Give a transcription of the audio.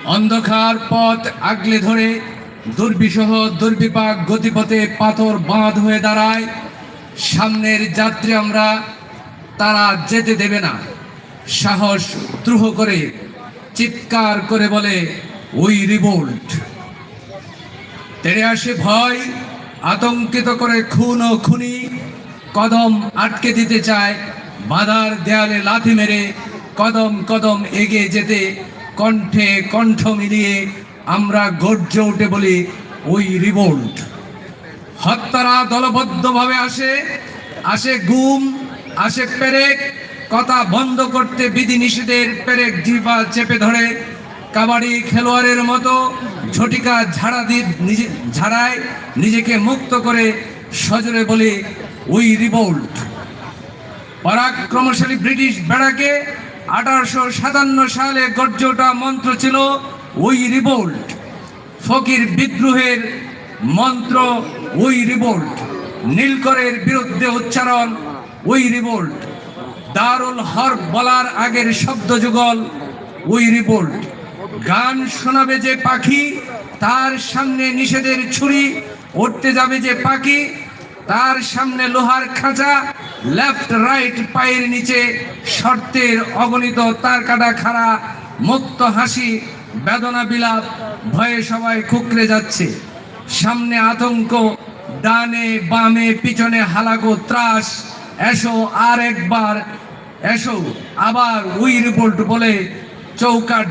অন্ধকার পথ আগলে ধরে দুর্বিষহ দুর্বিপাক গতিপথে পাথর বাঁধ হয়ে দাঁড়ায়। সামনের যাত্রী আমরা তারা যেতে দেবে না। সাহস দ্রোহ করে চিৎকার করে বলে উই রিভোল্ট। তেড়ে আসে ভয়, আতঙ্কিত করে খুন ও খুনি। কদম আটকে দিতে চায়, বাধার দেয়ালে লাথি মেরে কদম কদম এগিয়ে যেতে কণ্ঠে কণ্ঠ মিলিয়ে আমরা গর্জে উঠে বলি উই রিভোল্ট। হত্যারা দলবদ্ধভাবে আসে গুম, আসে পেরেক। কথা বন্ধ করতে বিধি নিষেধের পেরেক জিহ্বা চেপে ধরে কাবাডি খেলোয়াড়ের মতো ঝটিকা ঝাড়ায় নিজেকে মুক্ত করে সজোরে বলে উই রিভোল্ট। পরাক্রমশালী ব্রিটিশ বেড়াকে 1857 সালে গর্জে ওঠা মন্ত্র ছিল উই রিভোল্ট। ফকির বিদ্রোহের মন্ত্র উই রিভোল্ট। নীলকরের বিরুদ্ধে উচ্চারণ উই রিভোল্ট। দারুল হরব বলার আগের শব্দ যুগল উই রিভোল্ট। গান শোনাবে যে পাখি, তার সামনে নিষেধের ছুরি। উঠতে যাবে যে পাখি, তার সামনে লোহার খাঁচা। লেফট রাইট পায়ের নিচে শর্তের অগণিত তার কাটা খাড়া। মুক্ত হাসি, বেদনা বিলাপ, ভয়ে সবাই কুকড়ে যাচ্ছে। সামনে আতঙ্ক, ডানে বামে পিছনে হালাগো ত্রাস। এসো আর একবার, এসো আবার উই রিভোল্ট বলে চৌকাট